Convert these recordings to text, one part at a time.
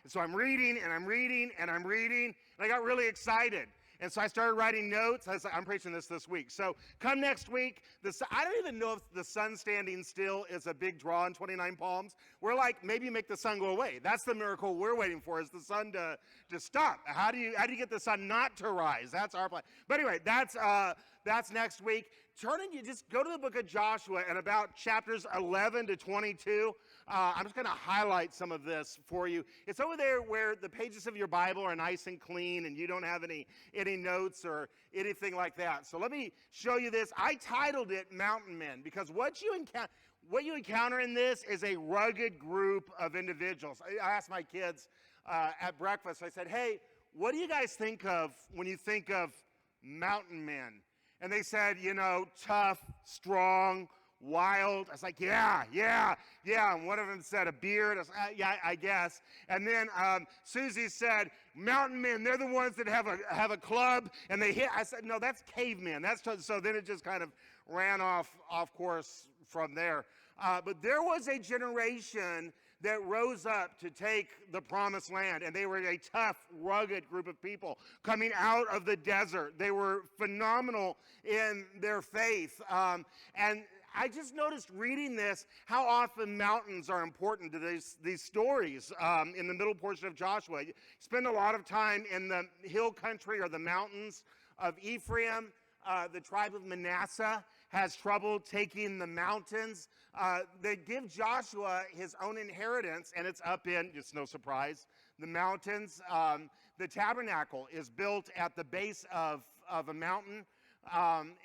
And so I'm reading, and I'm reading, and I'm reading, and I got really excited. And so I started writing notes. I was like, I'm preaching this week. So come next week. I don't even know if the sun standing still is a big draw in 29 Palms. We're like, maybe make the sun go away. That's the miracle we're waiting for, is the sun to stop. How do you get the sun not to rise? That's our plan. But anyway, that's next week. You just go to the book of Joshua and about chapters 11 to 22. I'm just going to highlight some of this for you. It's over there where the pages of your Bible are nice and clean and you don't have any notes or anything like that. So let me show you this. I titled it Mountain Men because what you encounter in this is a rugged group of individuals. I asked my kids at breakfast, I said, hey, what do you guys think of when you think of mountain men? And they said, tough, strong, wild. I was like, yeah. And one of them said a beard. I was like, yeah, I guess. And then Susie said, mountain men, they're the ones that have a club and they hit. I said, no, that's cavemen. So then it just kind of ran off course from there. But there was a generation that rose up to take the promised land, and they were a tough, rugged group of people coming out of the desert. They were phenomenal in their faith, and I just noticed reading this how often mountains are important to these stories in the middle portion of Joshua. You spend a lot of time in the hill country or the mountains of Ephraim. The tribe of Manasseh has trouble taking the mountains. They give Joshua his own inheritance, and it's up in, it's no surprise, the mountains. The tabernacle is built at the base of a mountain.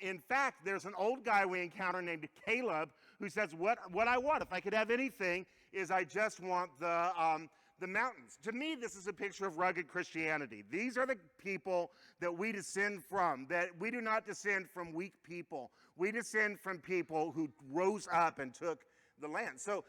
In fact, there's an old guy we encounter named Caleb who says, what I want, if I could have anything, is I just want the mountains. To me, this is a picture of rugged Christianity. These are the people that we descend from, that we do not descend from weak people. We descend from people who rose up and took the land. So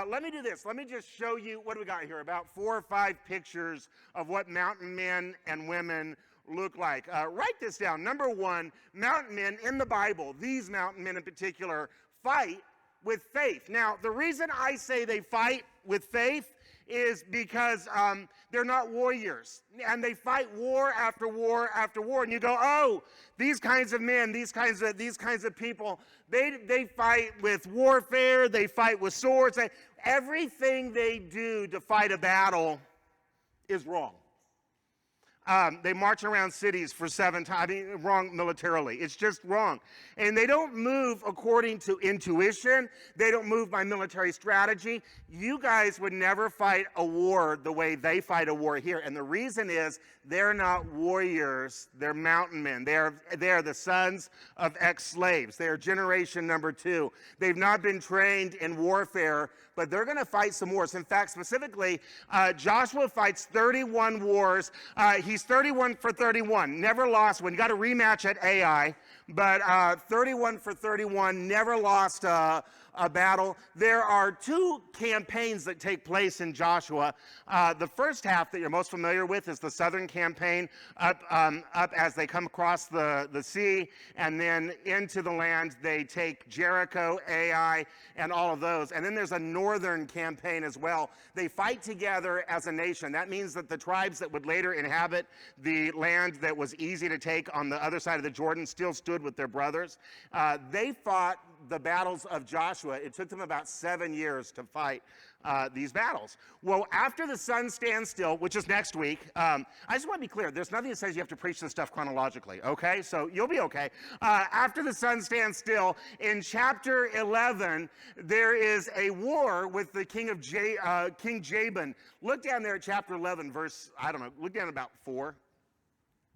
let me do this. Let me just show you, what do we got here? About 4 or 5 pictures of what mountain men and women look like. Write this down. Number 1, mountain men in the Bible, these mountain men in particular, fight with faith. Now, the reason I say they fight with faith is because they're not warriors, and they fight war after war after war. And you go, oh, these kinds of men, these kinds of people, they fight with warfare, they fight with swords. Everything they do to fight a battle is wrong. They march around cities for 7 times. I mean, wrong militarily. It's just wrong. And they don't move according to intuition. They don't move by military strategy. You guys would never fight a war the way they fight a war here. And the reason is they're not warriors. They're mountain men. They are the sons of ex-slaves. They are generation number 2. They've not been trained in warfare, but they're going to fight some wars. In fact, specifically, Joshua fights 31 wars. He's 31 for 31, never lost one. You got a rematch at Ai, but 31 for 31, never lost a battle. There are 2 campaigns that take place in Joshua. The first half that you're most familiar with is the southern campaign up as they come across the sea, and then into the land. They take Jericho, Ai, and all of those. And then there's a northern campaign as well. They fight together as a nation. That means that the tribes that would later inhabit the land that was easy to take on the other side of the Jordan still stood with their brothers. They fought the battles of Joshua. It took them about 7 years to fight these battles. Well, after the sun stands still, which is next week, I just want to be clear, there's nothing that says you have to preach this stuff chronologically, okay? So you'll be okay. After the sun stands still, in chapter 11, there is a war with the king Jabin. Look down there at chapter 11, verse, look down about 4.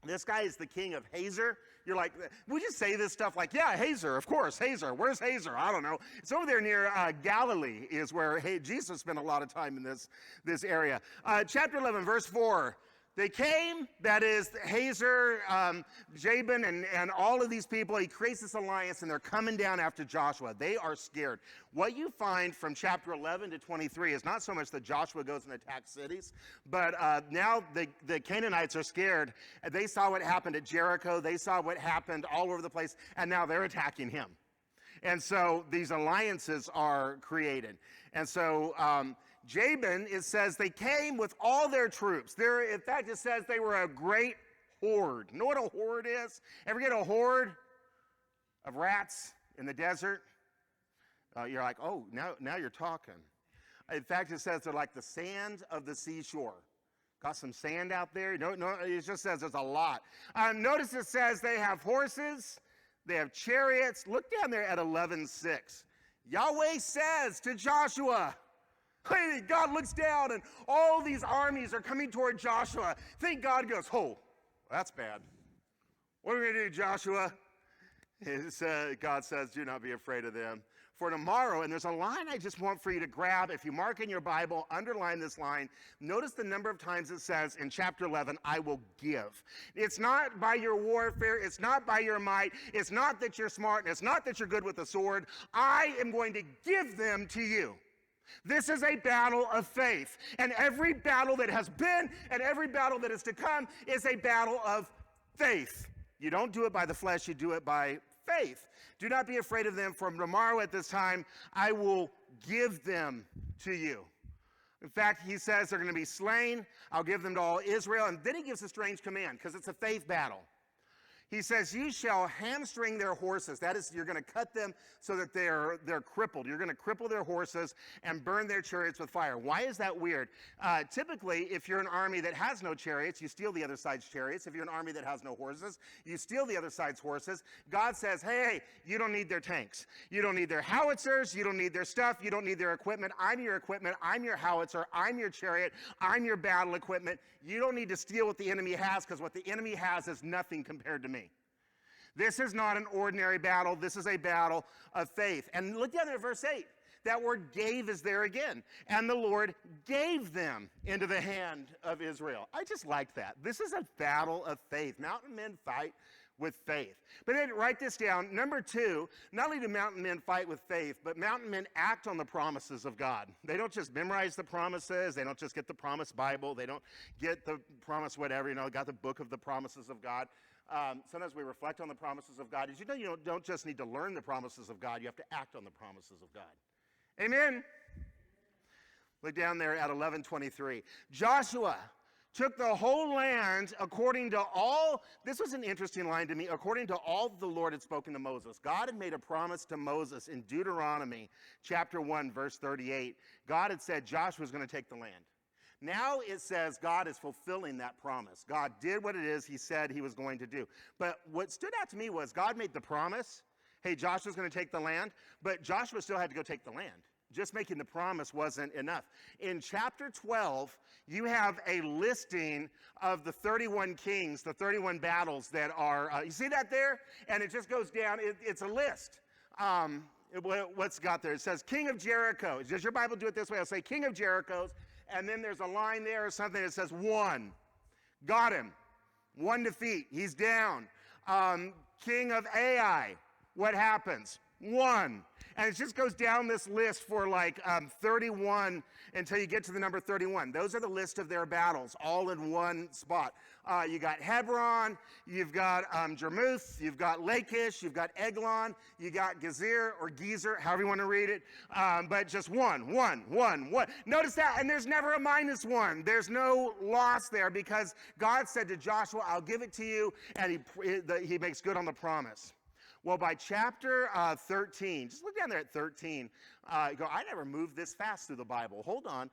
This guy is the king of Hazor. You're like, we just say this stuff like, yeah, Hazor, of course, Hazor. Where's Hazor? I don't know. It's over there near Galilee is where Jesus spent a lot of time in this area. Chapter 11, verse 4. They came, that is Hazor, Jabin, and all of these people. He creates this alliance, and they're coming down after Joshua. They are scared. What you find from chapter 11 to 23 is not so much that Joshua goes and attacks cities, but now the Canaanites are scared. They saw what happened at Jericho. They saw what happened all over the place, and now they're attacking him. And so these alliances are created. And so Jabin, it says they came with all their troops. In fact, it says they were a great horde. You know what a horde is? Ever get a horde of rats in the desert? You're like, oh, now you're talking. In fact, it says they're like the sand of the seashore. Got some sand out there? No, it just says there's a lot. Notice it says they have horses, they have chariots. Look down there at 11:6. Yahweh says to Joshua, hey, God looks down and all these armies are coming toward Joshua. Think God goes, oh, that's bad. What are we going to do, Joshua? God says, do not be afraid of them. For tomorrow, and there's a line I just want for you to grab. If you mark in your Bible, underline this line. Notice the number of times it says in chapter 11, I will give. It's not by your warfare. It's not by your might. It's not that you're smart. And it's not that you're good with the sword. I am going to give them to you. This is a battle of faith. And every battle that has been and every battle that is to come is a battle of faith. You don't do it by the flesh. You do it by faith. Do not be afraid of them, for tomorrow at this time I will give them to you. In fact, he says they're going to be slain. I'll give them to all Israel. And then he gives a strange command because it's a faith battle. He says, you shall hamstring their horses. That is, you're going to cut them so that they're crippled. You're going to cripple their horses and burn their chariots with fire. Why is that weird? Typically, if you're an army that has no chariots, you steal the other side's chariots. If you're an army that has no horses, you steal the other side's horses. God says, hey, you don't need their tanks. You don't need their howitzers. You don't need their stuff. You don't need their equipment. I'm your equipment. I'm your howitzer. I'm your chariot. I'm your battle equipment. You don't need to steal what the enemy has, because what the enemy has is nothing compared to me. This is not an ordinary battle. This is a battle of faith. And look down there at verse 8. That word gave is there again. And the Lord gave them into the hand of Israel. I just like that. This is a battle of faith. Mountain men fight with faith. But then write this down. Number 2, not only do mountain men fight with faith, but mountain men act on the promises of God. They don't just memorize the promises. They don't just get the promise Bible. They don't get the promise whatever, got the book of the promises of God. Sometimes we reflect on the promises of God. As you don't just need to learn the promises of God. You have to act on the promises of God. Amen? Look down there at 11:23. Joshua took the whole land according to all, this was an interesting line to me, according to all the Lord had spoken to Moses. God had made a promise to Moses in Deuteronomy chapter 1, verse 38. God had said Joshua was going to take the land. Now it says God is fulfilling that promise. God did what it is he said he was going to do. But what stood out to me was God made the promise, hey, Joshua's going to take the land, but Joshua still had to go take the land. Just making the promise wasn't enough. In chapter 12, you have a listing of the 31 kings, the 31 battles that are, you see that there? And it just goes down, it's a list. What's got there? It says King of Jericho. Does your Bible do it this way? I'll say King of Jericho. And then there's a line there or something that says 1. Got him. 1 defeat. He's down. King of Ai. What happens? 1. And it just goes down this list for like 31 until you get to the number 31. Those are the list of their battles, all in one spot. You got Hebron, you've got Jarmuth, you've got Lachish, you've got Eglon, you got Gezer or Gezer, however you want to read it. But just 1. Notice that, and there's never a -1. There's no loss there because God said to Joshua, I'll give it to you, and he makes good on the promise. Well, by chapter 13, just look down there at 13. I never moved this fast through the Bible. Hold on.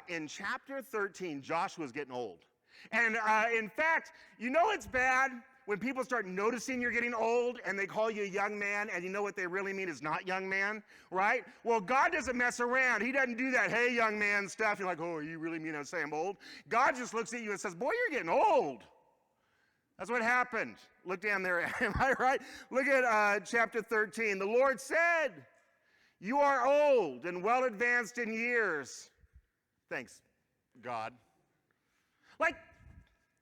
In chapter 13, Joshua's getting old. And in fact, it's bad when people start noticing you're getting old and they call you a young man, and you know what they really mean is not young man, right? Well, God doesn't mess around. He doesn't do that, hey, young man stuff. You're like, oh, you really mean I say I'm old? God just looks at you and says, boy, you're getting old. That's what happened. Look down there. Am I right? Look at chapter 13. The Lord said, you are old and well advanced in years. Thanks, God.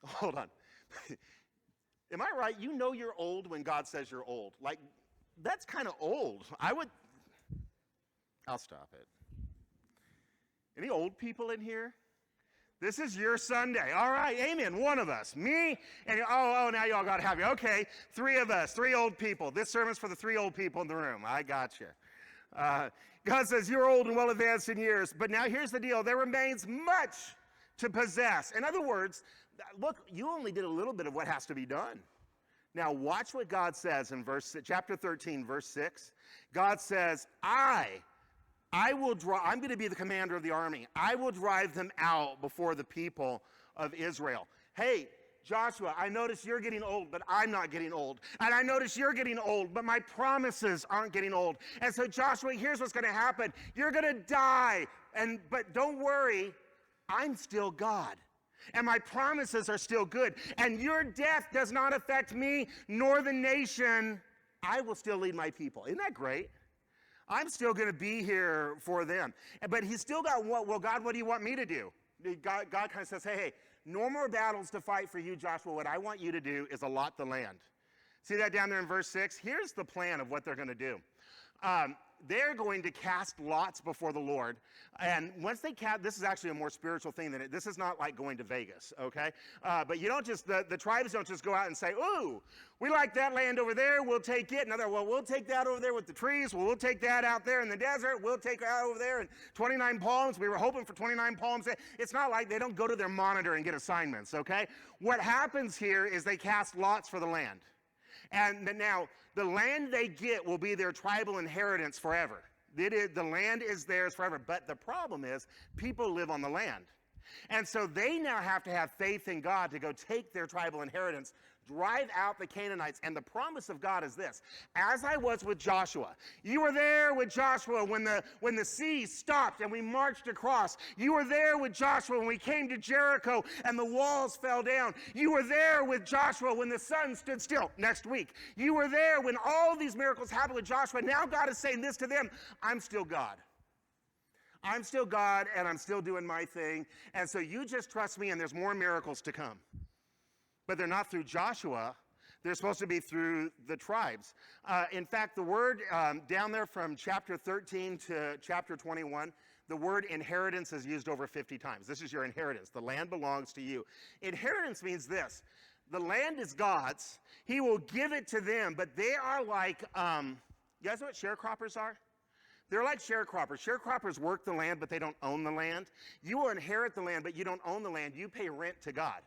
Hold on. Am I right? You're old when God says you're old. That's kind of old. I'll stop it. Any old people in here? This is your Sunday. All right, amen. One of us. Me, and now y'all got happy. Okay, 3 of us, 3 old people. This sermon's for the 3 old people in the room. I got you. God says, you're old and well advanced in years, but now here's the deal. There remains much to possess. In other words, look, you only did a little bit of what has to be done. Now watch what God says in chapter 13, verse 6. God says, I'm going to be the commander of the army. I will drive them out before the people of Israel. Hey, Joshua, I notice you're getting old, but I'm not getting old. And I notice you're getting old, but my promises aren't getting old. And so Joshua, here's what's going to happen. You're going to die, but don't worry, I'm still God. And my promises are still good. And your death does not affect me nor the nation. I will still lead my people. Isn't that great? I'm still going to be here for them. But he's still got well, God, what do you want me to do? God kind of says, hey, no more battles to fight for you, Joshua. What I want you to do is allot the land. See that down there in verse 6? Here's the plan of what they're going to do. They're going to cast lots before the Lord. And once they cast, this is actually a more spiritual thing than this is not like going to Vegas, okay? But you don't just, the tribes don't just go out and say, ooh, we like that land over there, we'll take it. Another, well, we'll take that over there with the trees. Well, we'll take that out there in the desert. We'll take that over there and 29 palms. We were hoping for 29 palms. It's not like they don't go to their monitor and get assignments, okay? What happens here is they cast lots for the land. And now, the land they get will be their tribal inheritance forever. The land is theirs forever. But the problem is, people live on the land. And so they now have to have faith in God to go take their tribal inheritance, drive out the Canaanites. And the promise of God is this. As I was with Joshua, you were there with Joshua when the sea stopped and we marched across. You were there with Joshua when we came to Jericho and the walls fell down. You were there with Joshua when the sun stood still. Next week. You were there when all these miracles happened with Joshua. Now God is saying this to them. I'm still God. I'm still God and I'm still doing my thing. And so you just trust me and there's more miracles to come. But they're not through Joshua. They're supposed to be through the tribes. In fact, the word down there from chapter 13 to chapter 21, the word inheritance is used over 50 times. This is your inheritance. The land belongs to you. Inheritance means this. The land is God's. He will give it to them, but they are like, you guys know what sharecroppers are? They're like sharecroppers. Sharecroppers work the land, but they don't own the land. You will inherit the land, but you don't own the land. You pay rent to God.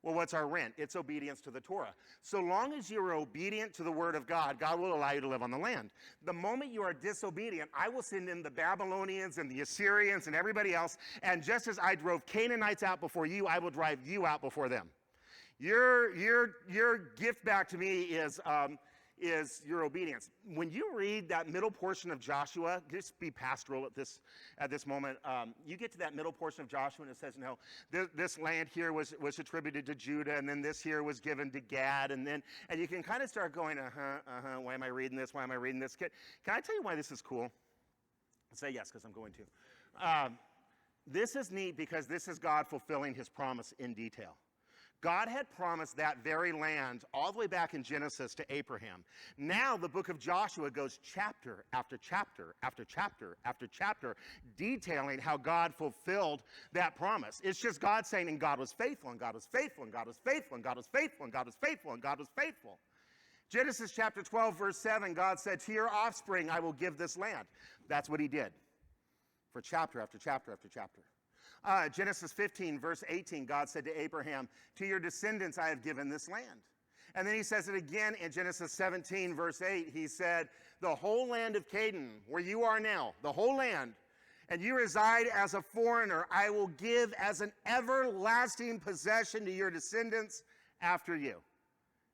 Well, what's our rent? It's obedience to the Torah. So long as you are obedient to the word of God, God will allow you to live on the land. The moment you are disobedient, I will send in the Babylonians and the Assyrians and everybody else, and just as I drove Canaanites out before you, I will drive you out before them. Your gift back to me is your obedience. When you read that middle portion of Joshua, just be pastoral at this moment. You get to that middle portion of Joshua and it says, no, this land here was attributed to Judah, and then this here was given to Gad, and you can kind of start going, why am I reading this? Why am I reading this? Can I tell you why this is cool? Say yes, because I'm going to. This is neat because this is God fulfilling his promise in detail. God had promised that very land all the way back in Genesis to Abraham. Now the book of Joshua goes chapter after chapter after chapter after chapter, detailing how God fulfilled that promise. It's just God saying, and God was faithful, and God was faithful, and God was faithful, and God was faithful, and God was faithful, and God was faithful. Genesis chapter 12, verse 7, God said, to your offspring I will give this land. That's what he did for chapter after chapter after chapter. Genesis 15, verse 18, God said to Abraham, to your descendants I have given this land. And then he says it again in Genesis 17, verse 8. He said, the whole land of Canaan, where you are now, the whole land, and you reside as a foreigner, I will give as an everlasting possession to your descendants after you.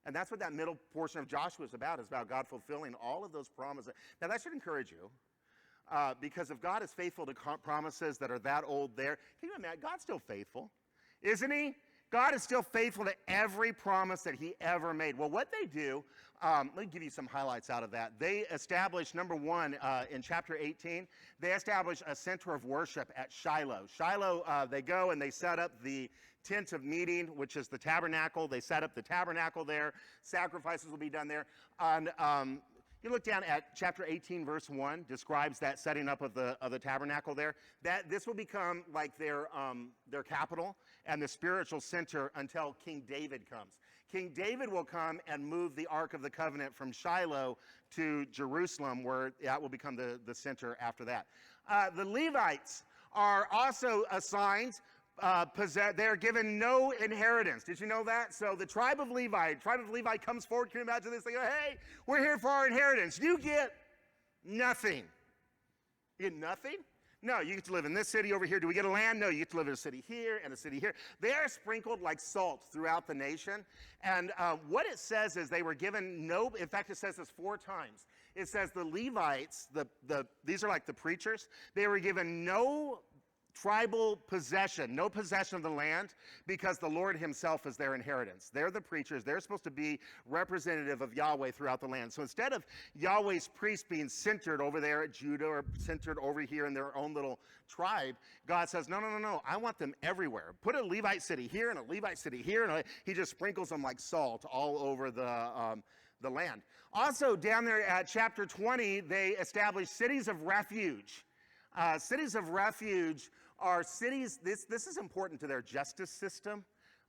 And that's what that middle portion of Joshua is about God fulfilling all of those promises. Now that should encourage you. Because if God is faithful to promises that are that old there, can you imagine? God's still faithful, isn't he? God is still faithful to every promise that he ever made. Well, what they do, let me give you some highlights out of that. They establish, number one, in chapter 18, they establish a center of worship at Shiloh. Shiloh, they go and they set up the tent of meeting, which is the tabernacle. They set up the tabernacle there. Sacrifices will be done there. And you look down at chapter 18, verse 1, describes that setting up of the tabernacle there. That this will become like their capital and the spiritual center until King David comes. King David will come and move the Ark of the Covenant from Shiloh to Jerusalem, where that will become the center after that. The Levites are also assigned, they're given no inheritance. Did you know that? So the tribe of Levi comes forward. Can you imagine this? They go, hey, we're here for our inheritance. You get nothing. You get nothing? No, you get to live in this city over here. Do we get a land? No, you get to live in a city here and a city here. They are sprinkled like salt throughout the nation. And what it says is they were given no, in fact, it says this 4 times. It says the Levites, these are like the preachers, they were given no tribal possession, no possession of the land, because the Lord himself is their inheritance. They're the preachers. They're supposed to be representative of Yahweh throughout the land. So instead of Yahweh's priests being centered over there at Judah or centered over here in their own little tribe, God says, no, I want them everywhere. Put a Levite city here and a Levite city here, and he just sprinkles them like salt all over the land. Also, down there at chapter 20, they establish cities of refuge. Cities of refuge are cities, this is important to their justice system.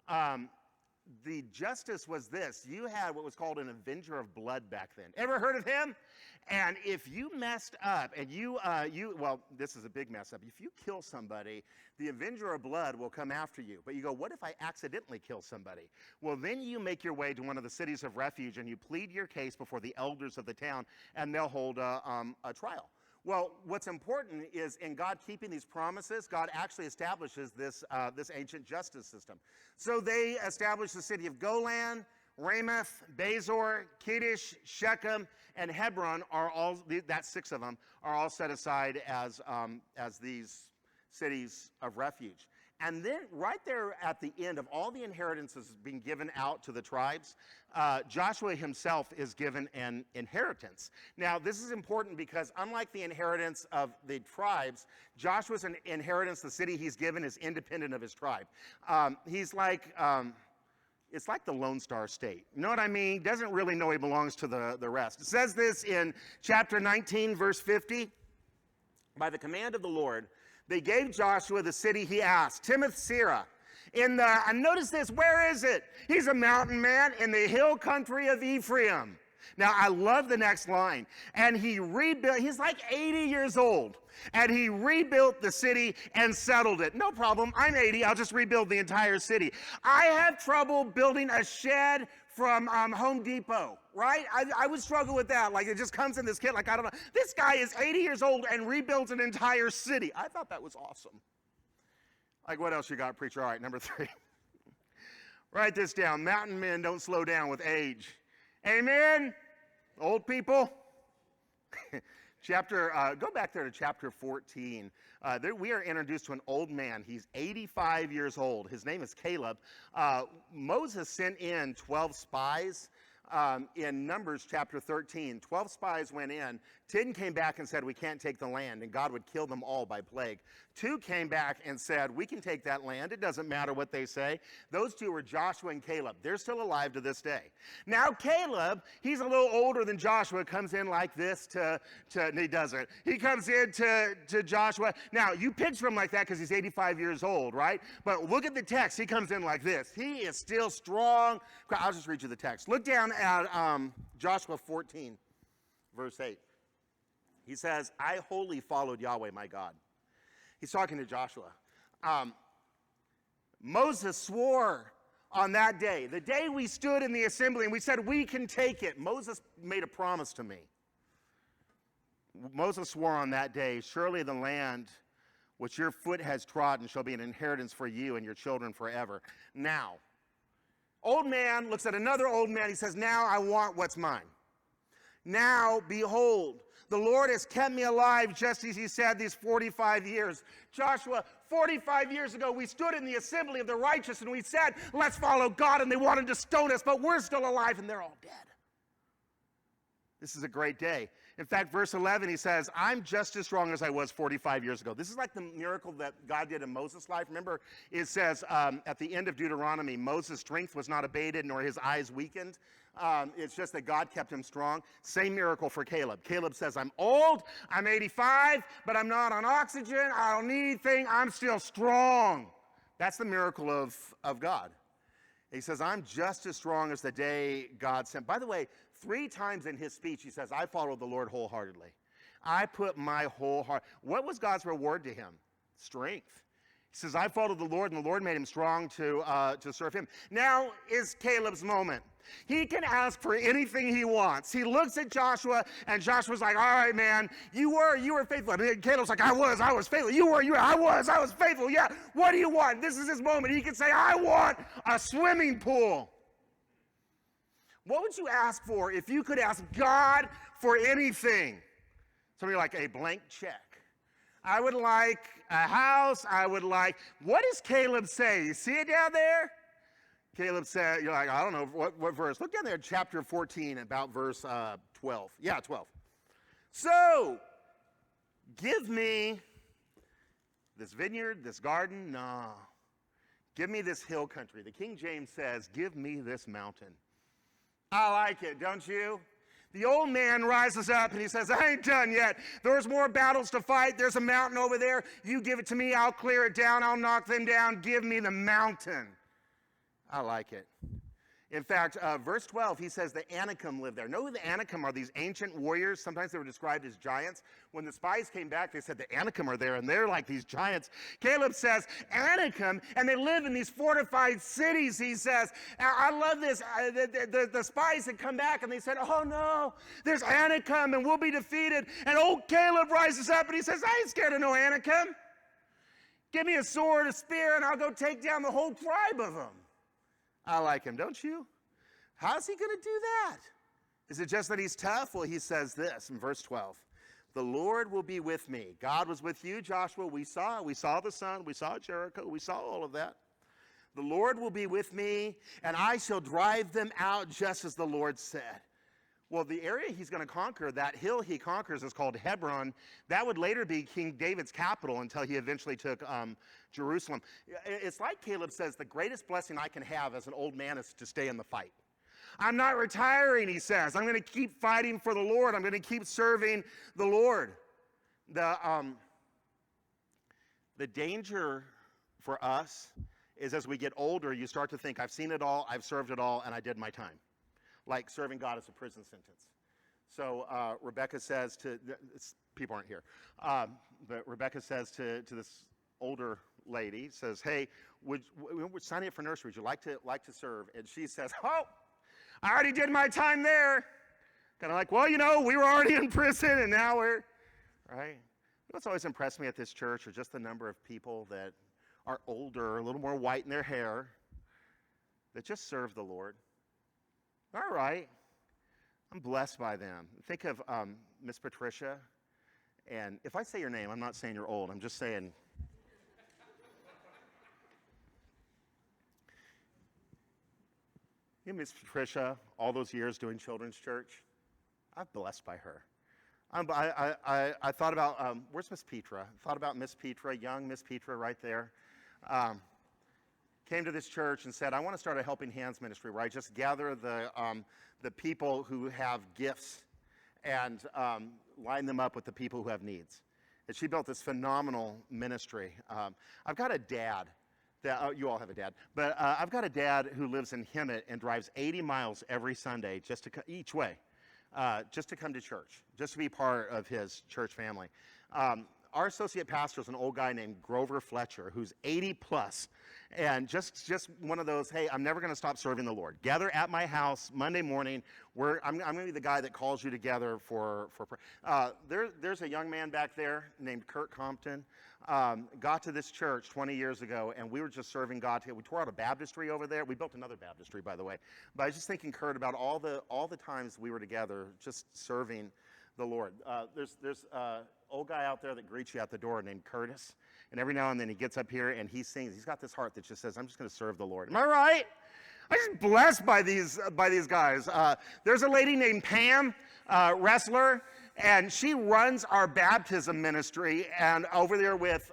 The justice was this: you had what was called an avenger of blood back then. Ever heard of him? And if you messed up and well, this is a big mess up. If you kill somebody, the avenger of blood will come after you. But you go, what if I accidentally kill somebody? Well, then you make your way to one of the cities of refuge and you plead your case before the elders of the town, and they'll hold a trial. Well, what's important is in God keeping these promises, God actually establishes this ancient justice system. So they established the city of Golan, Ramoth, Bezor, Kedesh, Shechem, and Hebron are all, that's 6 of them, are all set aside as these cities of refuge. And then right there at the end of all the inheritances being given out to the tribes, Joshua himself is given an inheritance. Now, this is important because unlike the inheritance of the tribes, Joshua's inheritance, the city he's given, is independent of his tribe. He's like, it's like the Lone Star State. You know what I mean? Doesn't really know he belongs to the rest. It says this in chapter 19, verse 50. By the command of the Lord, they gave Joshua the city he asked, Timnath-Serah. And notice this, where is it? He's a mountain man in the hill country of Ephraim. Now, I love the next line. And he rebuilt, he's like 80 years old. And he rebuilt the city and settled it. No problem, I'm 80, I'll just rebuild the entire city. I have trouble building a shed from Home Depot, right? I would struggle with that. Like, it just comes in this kit, like, I don't know. This guy is 80 years old and rebuilds an entire city. I thought that was awesome. Like, what else you got, preacher? All right, number 3. Write this down. Mountain men don't slow down with age. Amen? Old people? Go back there to chapter 14. We are introduced to an old man. He's 85 years old. His name is Caleb. Moses sent in 12 spies in Numbers chapter 13. 12 spies went in. 10 came back and said, we can't take the land, and God would kill them all by plague. 2 came back and said, we can take that land. It doesn't matter what they say. Those 2 were Joshua and Caleb. They're still alive to this day. Now Caleb, he's a little older than Joshua, comes in like this he doesn't. He comes in to Joshua. Now, you picture him like that because he's 85 years old, right? But look at the text. He comes in like this. He is still strong. I'll just read you the text. Look down at Joshua 14, verse 8. He says, I wholly followed Yahweh, my God. He's talking to Joshua. Moses swore on that day, the day we stood in the assembly and we said, we can take it. Moses made a promise to me. Moses swore on that day, surely the land which your foot has trodden shall be an inheritance for you and your children forever. Now, old man looks at another old man. He says, now I want what's mine. Now, behold, the Lord has kept me alive just as he said these 45 years. Joshua, 45 years ago, we stood in the assembly of the righteous and we said, let's follow God, and they wanted to stone us, but we're still alive and they're all dead. This is a great day. In fact, verse 11, he says, I'm just as strong as I was 45 years ago. This is like the miracle that God did in Moses' life. Remember, it says at the end of Deuteronomy, Moses' strength was not abated nor his eyes weakened. It's just that God kept him strong. Same miracle for Caleb. Caleb says, I'm old, I'm 85, but I'm not on oxygen, I don't need anything, I'm still strong. That's the miracle of God. He says, I'm just as strong as the day God sent. By the way, 3 times in his speech, he says, I followed the Lord wholeheartedly. I put my whole heart. What was God's reward to him? Strength. He says, I followed the Lord, and the Lord made him strong to serve him. Now is Caleb's moment. He can ask for anything he wants. He looks at Joshua, and Joshua's like, all right, man, you were faithful. And Caleb's like, I was faithful. I was faithful. Yeah, what do you want? This is his moment. He can say, I want a swimming pool. What would you ask for if you could ask God for anything? Somebody like a blank check. I would like a house. What does Caleb say? You see it down there? Caleb said, you're like, I don't know, what verse? Look down there, chapter 14, about verse 12. Yeah, 12. So, give me this vineyard, this garden. No. Give me this hill country. The King James says, give me this mountain. I like it, don't you? The old man rises up and he says, I ain't done yet. There's more battles to fight. There's a mountain over there. You give it to me. I'll clear it down. I'll knock them down. Give me the mountain. I like it. In fact, verse 12, he says the Anakim lived there. Know who the Anakim are? These ancient warriors. Sometimes they were described as giants. When the spies came back, they said the Anakim are there, and they're like these giants. Caleb says, Anakim, and they live in these fortified cities, he says. I love this. The spies had come back, and they said, oh, no, there's Anakim, and we'll be defeated. And old Caleb rises up, and he says, I ain't scared of no Anakim. Give me a sword, a spear, and I'll go take down the whole tribe of them. I like him, don't you? How's he going to do that? Is it just that he's tough? Well, he says this in verse 12. The Lord will be with me. God was with you, Joshua. We saw the sun. We saw Jericho. We saw all of that. The Lord will be with me, and I shall drive them out just as the Lord said. Well, the area he's going to conquer, that hill he conquers is called Hebron. That would later be King David's capital until he eventually took Jerusalem. It's like Caleb says, the greatest blessing I can have as an old man is to stay in the fight. I'm not retiring, he says. I'm going to keep fighting for the Lord. I'm going to keep serving the Lord. The danger for us is as we get older, you start to think, I've seen it all, I've served it all, and I did my time. Like serving God as a prison sentence. So Rebecca says to, people aren't here, but Rebecca says to this older lady, says, hey, would sign you up for nursery? Would you like to serve? And she says, oh, I already did my time there. Kind of like, well, you know, we were already in prison and now we're, right? What's always impressed me at this church are just the number of people that are older, a little more white in their hair, that just serve the Lord. All right. I'm blessed by them. Think of Miss Patricia. And if I say your name, I'm not saying you're old. I'm just saying. You know, Miss Patricia, all those years doing children's church, I'm blessed by her. I thought about, where's Miss Petra? I thought about Miss Petra, young Miss Petra right there. Came to this church and said, I want to start a helping hands ministry where I just gather the people who have gifts and line them up with the people who have needs. And she built this phenomenal ministry. I've got a dad, you all have a dad, but I've got a dad who lives in Hemet and drives 80 miles every Sunday just to each way, just to come to church, just to be part of his church family. Our associate pastor is an old guy named Grover Fletcher, who's 80 plus, and just one of those, hey, I'm never going to stop serving the Lord. Gather at my house Monday morning. I'm going to be the guy that calls you together for prayer. There's a young man back there named Kurt Compton. Got to this church 20 years ago, and we were just serving God. We tore out a baptistry over there. We built another baptistry, by the way. But I was just thinking, Kurt, about all the times we were together just serving the Lord. There's old guy out there that greets you at the door named Curtis, and every now and then he gets up here and he sings. He's got this heart that just says, I'm just going to serve the Lord. Am I right? I'm just blessed by these guys. There's a lady named Pam, wrestler, and she runs our baptism ministry. And over there with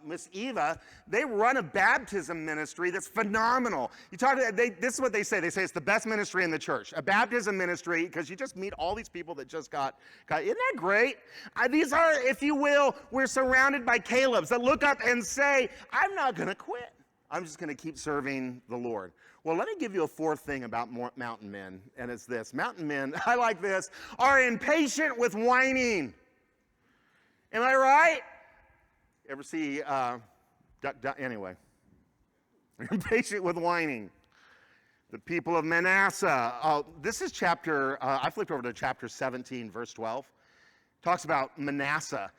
Miss Eva, they run a baptism ministry that's phenomenal. This is what they say. They say it's the best ministry in the church, a baptism ministry, because you just meet all these people that just got. Isn't that great? These are, if you will, we're surrounded by Calebs that look up and say, I'm not going to quit. I'm just going to keep serving the Lord. Well, let me give you a fourth thing about mountain men, and it's this. Mountain men, I like this, are impatient with whining. Am I right? Ever see, anyway. Impatient with whining. The people of Manasseh. This is chapter, I flipped over to chapter 17, verse 12. Talks about Manasseh.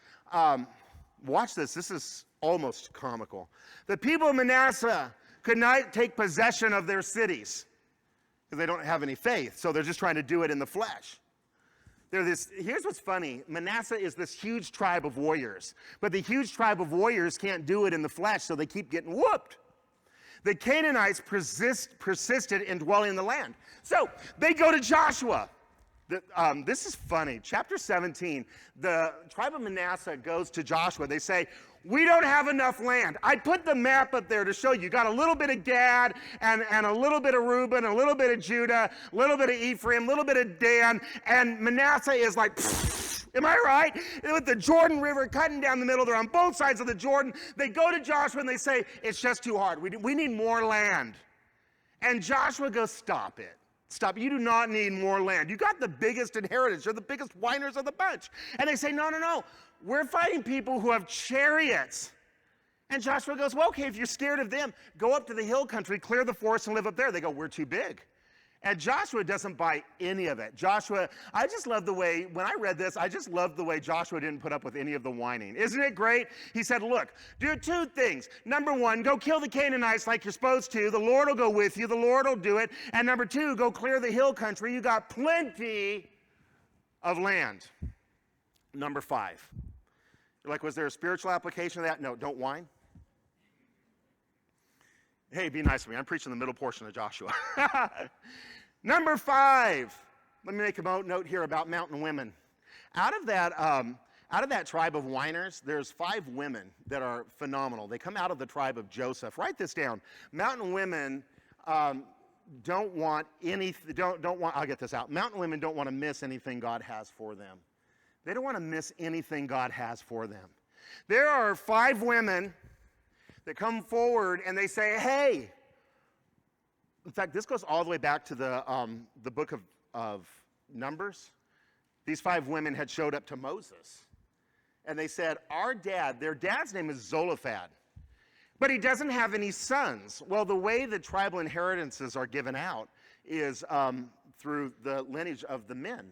Watch this. This is almost comical. The people of Manasseh could not take possession of their cities because they don't have any faith. So they're just trying to do it in the flesh. Here's what's funny. Manasseh is this huge tribe of warriors. But the huge tribe of warriors can't do it in the flesh, so they keep getting whooped. The Canaanites persisted in dwelling in the land. So they go to Joshua. This is funny. Chapter 17, the tribe of Manasseh goes to Joshua. They say, we don't have enough land. I put the map up there to show you. Got a little bit of Gad and a little bit of Reuben, a little bit of Judah, a little bit of Ephraim, a little bit of Dan. And Manasseh is like, am I right? With the Jordan River cutting down the middle, they're on both sides of the Jordan. They go to Joshua and they say, it's just too hard. We need more land. And Joshua goes, stop it. Stop. You do not need more land. You got the biggest inheritance. You're the biggest whiners of the bunch. And they say, no. We're fighting people who have chariots. And Joshua goes, well, okay, if you're scared of them, go up to the hill country, clear the forest, and live up there. They go, we're too big. And Joshua doesn't buy any of it. Joshua, I just love the way, when I read this, I just loved the way Joshua didn't put up with any of the whining. Isn't it great? He said, look, do two things. Number one, go kill the Canaanites like you're supposed to. The Lord will go with you. The Lord will do it. And number two, go clear the hill country. You got plenty of land. Number 5. You're like, was there a spiritual application of that? No, don't whine. Hey, be nice to me. I'm preaching the middle portion of Joshua. Number 5. Let me make a note here about mountain women. Out of that tribe of whiners, there's 5 women that are phenomenal. They come out of the tribe of Joseph. Write this down. Mountain women don't want anything. I'll get this out. Mountain women don't want to miss anything God has for them. They don't want to miss anything God has for them. There are 5 women that come forward and they say, hey. In fact, this goes all the way back to the book of Numbers. These 5 women had showed up to Moses. And they said, their dad's name is Zelophehad, but he doesn't have any sons. Well, the way the tribal inheritances are given out is through the lineage of the men.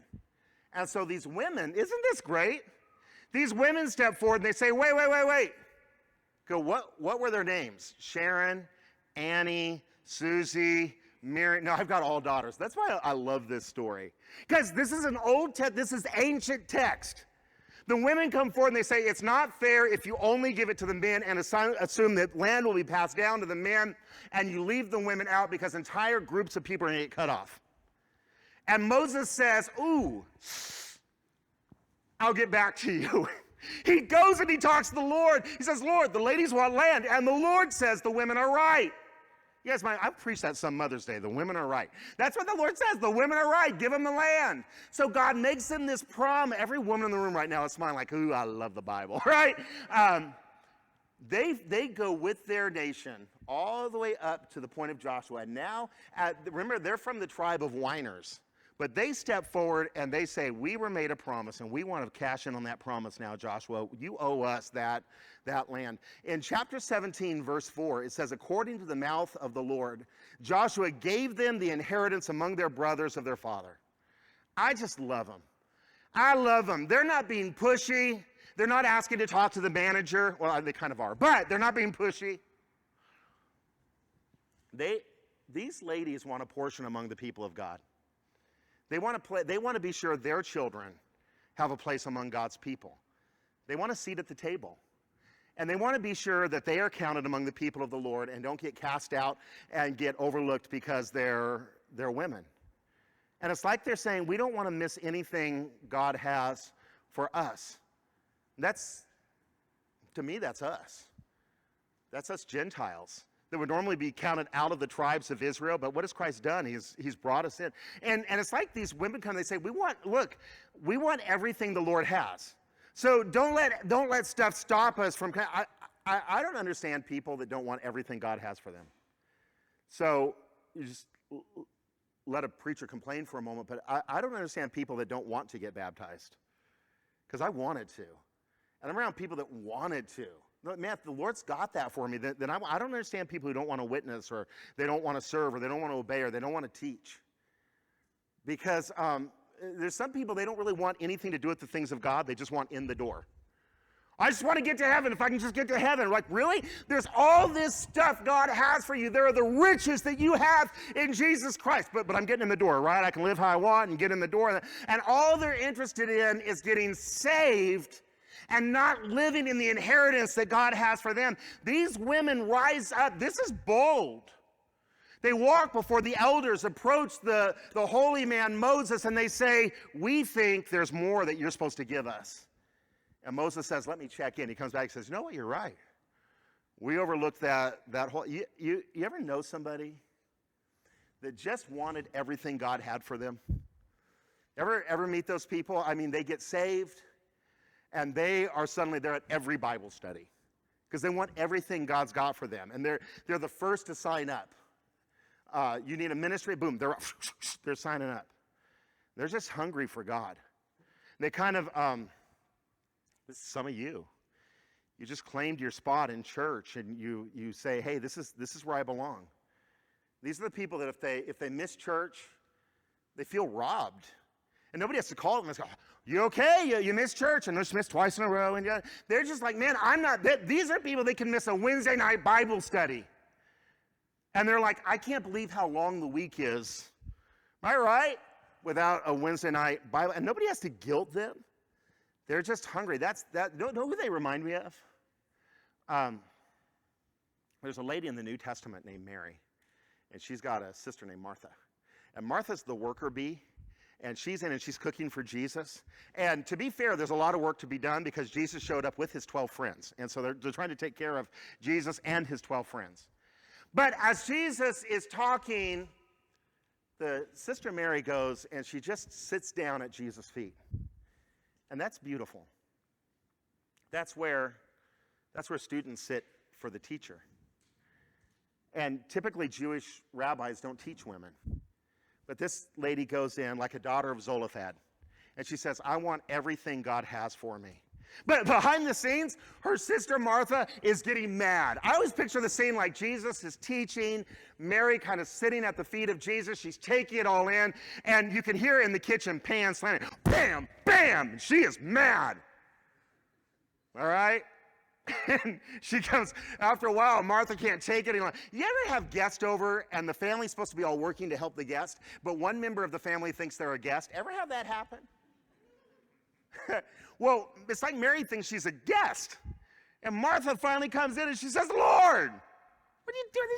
And so these women, isn't this great? These women step forward and they say, wait. Go, what were their names? Sharon, Annie, Susie, Mary. No, I've got all daughters. That's why I love this story. Because this is this is ancient text. The women come forward and they say, it's not fair if you only give it to the men and assume that land will be passed down to the men, and you leave the women out because entire groups of people are going to get cut off. And Moses says, ooh, I'll get back to you. He goes and he talks to the Lord. He says, Lord, the ladies want land. And the Lord says the women are right. Yes, I've preached that some Mother's Day. The women are right. That's what the Lord says. The women are right. Give them the land. So God makes them this promise. Every woman in the room right now is smiling like, ooh, I love the Bible, right? They go with their nation all the way up to the point of Joshua. And now, remember, they're from the tribe of whiners. But they step forward and they say, we were made a promise and we want to cash in on that promise now, Joshua. You owe us that land. In chapter 17, verse 4, it says, according to the mouth of the Lord, Joshua gave them the inheritance among their brothers of their father. I just love them. I love them. They're not being pushy. They're not asking to talk to the manager. Well, they kind of are, but they're not being pushy. These ladies want a portion among the people of God. They want to be sure their children have a place among God's people. They want a seat at the table. And they want to be sure that they are counted among the people of the Lord and don't get cast out and get overlooked because they're women. And it's like they're saying, we don't want to miss anything God has for us. To me, that's us. That's us Gentiles that would normally be counted out of the tribes of Israel. But what has Christ done? He's brought us in. And it's like these women come, they say, we want everything the Lord has. So don't let stuff stop us from, I don't understand people that don't want everything God has for them. So you just let a preacher complain for a moment, but I don't understand people that don't want to get baptized, because I wanted to. And I'm around people that wanted to. Man, if the Lord's got that for me, then I don't understand people who don't want to witness, or they don't want to serve, or they don't want to obey, or they don't want to teach. Because there's some people, they don't really want anything to do with the things of God. They just want in the door. I just want to get to heaven. If I can just get to heaven. Like, really? There's all this stuff God has for you. There are the riches that you have in Jesus Christ. But I'm getting in the door, right? I can live how I want and get in the door. And all they're interested in is getting saved and not living in the inheritance that God has for them. These women rise up. This is bold. They walk before the elders, approach the holy man Moses, and they say, we think there's more that you're supposed to give us. And Moses says, let me check in. He comes back and says, you know what, you're right. We overlooked that whole, you ever know somebody that just wanted everything God had for them? Ever meet those people? I mean, they get saved, and they're at every Bible study, because they want everything God's got for them. And they're the first to sign up. You need a ministry, boom, they're signing up. They're just hungry for God. They kind of, this is some of you. You just claimed your spot in church, and you say, hey, this is where I belong. These are the people that if they miss church, they feel robbed. And nobody has to call them and say, you okay? You missed church, and just missed twice in a row. And they're just like, man, I'm not, these are people that can miss a Wednesday night Bible study. And they're like, I can't believe how long the week is. Am I right? Without a Wednesday night Bible. And nobody has to guilt them. They're just hungry. Know who they remind me of? There's a lady in the New Testament named Mary, and she's got a sister named Martha. And Martha's the worker bee, and she's in and she's cooking for Jesus. And to be fair, there's a lot of work to be done, because Jesus showed up with his 12 friends. And so they're trying to take care of Jesus and his 12 friends. But as Jesus is talking, the sister Mary goes and she just sits down at Jesus' feet. And that's beautiful. That's where students sit for the teacher. And typically Jewish rabbis don't teach women. But this lady goes in like a daughter of Zelophehad, and she says, I want everything God has for me. But behind the scenes, her sister Martha is getting mad. I always picture the scene like Jesus is teaching, Mary kind of sitting at the feet of Jesus. She's taking it all in, and you can hear her in the kitchen, pan slamming, bam, bam, and she is mad. All right? And she comes, after a while, Martha can't take it anymore. You ever have guests over, and the family's supposed to be all working to help the guest, but one member of the family thinks they're a guest? Ever have that happen? Well, it's like Mary thinks she's a guest. And Martha finally comes in and she says, Lord, what are you doing?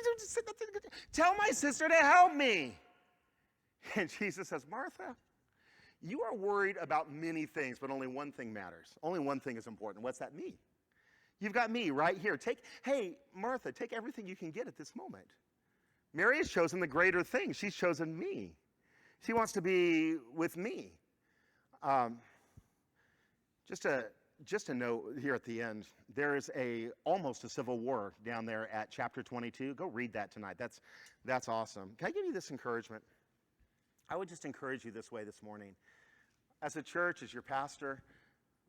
Tell my sister to help me. And Jesus says, Martha, you are worried about many things, but only one thing matters. Only one thing is important. What's that? Me. You've got me right here. Hey, Martha, take everything you can get at this moment. Mary has chosen the greater thing. She's chosen me. She wants to be with me. Just a note here at the end, there is almost a civil war down there at chapter 22. Go read that tonight. That's awesome. Can I give you this encouragement? I would just encourage you this way this morning. As a church, as your pastor,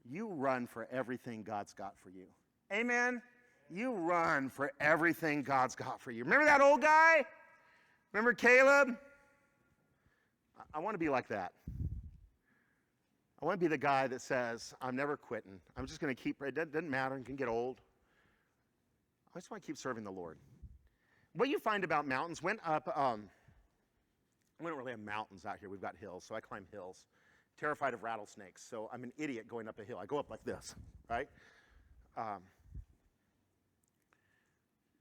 you run for everything God's got for you. Amen? You run for everything God's got for you. Remember that old guy? Remember Caleb? I want to be like that. I want to be the guy that says, I'm never quitting. I'm just going to keep, it doesn't matter, you can get old. I just want to keep serving the Lord. What you find about mountains, we don't really have mountains out here, we've got hills, so I climb hills. Terrified of rattlesnakes, so I'm an idiot going up a hill. I go up like this, right?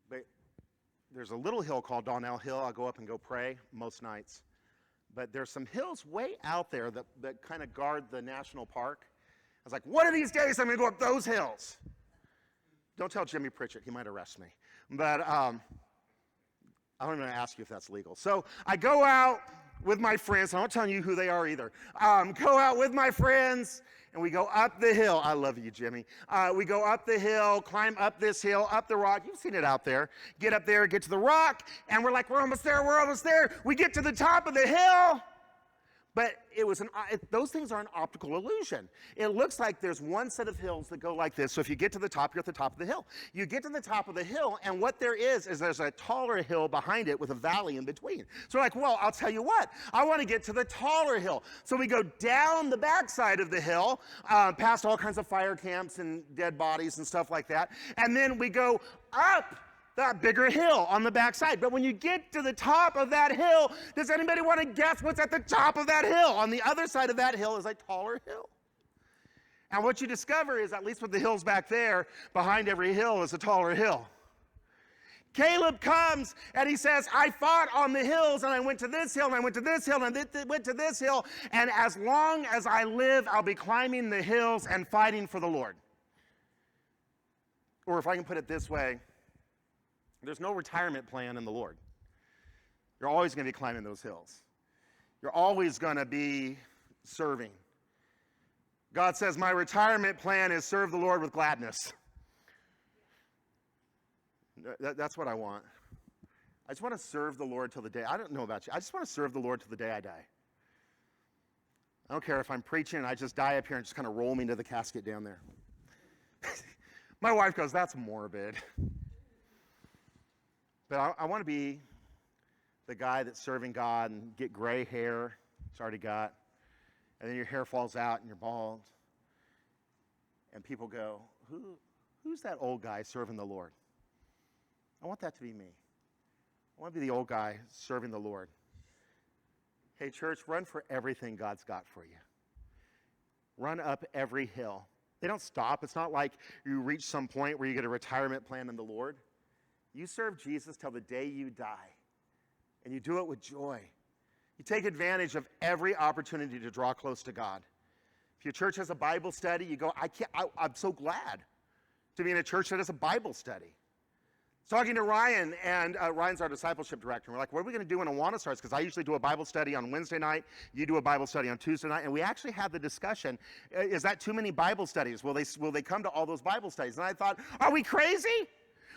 But there's a little hill called Donnell Hill. I'll go up and go pray most nights. But there's some hills way out there that kind of guard the national park. I was like, one of these days I'm going to go up those hills. Don't tell Jimmy Pritchett. He might arrest me. But I'm going to ask you if that's legal. So I go out with my friends. I'm not telling you who they are either. Go out with my friends, and we go up the hill. I love you, Jimmy. We go up the hill, climb up this hill, up the rock. You've seen it out there. Get up there, get to the rock, and we're like, we're almost there, we're almost there. We get to the top of the hill. But those things are an optical illusion. It looks like there's one set of hills that go like this. So if you get to the top, you're at the top of the hill. You get to the top of the hill, and what there is there's a taller hill behind it with a valley in between. So we're like, well, I'll tell you what. I want to get to the taller hill. So we go down the backside of the hill, past all kinds of fire camps and dead bodies and stuff like that. And then we go up that bigger hill on the backside. But when you get to the top of that hill, does anybody want to guess what's at the top of that hill? On the other side of that hill is a taller hill. And what you discover is, at least with the hills back there, behind every hill is a taller hill. Caleb comes and he says, I fought on the hills, and I went to this hill, and I went to this hill, and I went to this hill, and as long as I live, I'll be climbing the hills and fighting for the Lord. Or if I can put it this way, there's no retirement plan in the Lord. You're always going to be climbing those hills. You're always going to be serving. God says, my retirement plan is serve the Lord with gladness. That's what I want. I just want to serve the Lord till the day. I don't know about you. I just want to serve the Lord till the day I die. I don't care if I'm preaching and I just die up here and just kind of roll me into the casket down there. My wife goes, that's morbid. But I want to be the guy that's serving God and get gray hair. It's already got. And then your hair falls out and you're bald. And people go, who's that old guy serving the Lord? I want that to be me. I want to be the old guy serving the Lord. Hey, church, run for everything God's got for you. Run up every hill. They don't stop. It's not like you reach some point where you get a retirement plan in the Lord. You serve Jesus till the day you die, and you do it with joy. You take advantage of every opportunity to draw close to God. If your church has a Bible study, you go, I'm so glad to be in a church that has a Bible study. I was talking to Ryan, and Ryan's our discipleship director. We're like, what are we going to do when Awana starts? Because I usually do a Bible study on Wednesday night. You do a Bible study on Tuesday night. And we actually had the discussion, is that too many Bible studies? Will they come to all those Bible studies? And I thought, are we crazy?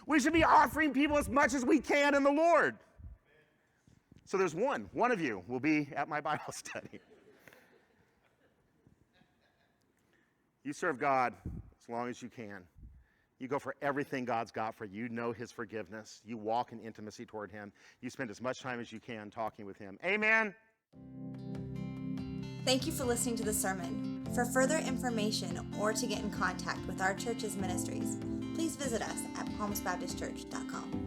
We should be offering people as much as we can in the Lord. So there's one of you will be at my Bible study. You serve God as long as you can. You go for everything God's got for you. You know his forgiveness. You walk in intimacy toward him. You spend as much time as you can talking with him. Amen. Thank you for listening to the sermon. For further information or to get in contact with our church's ministries, please visit us at palmsbaptistchurch.com.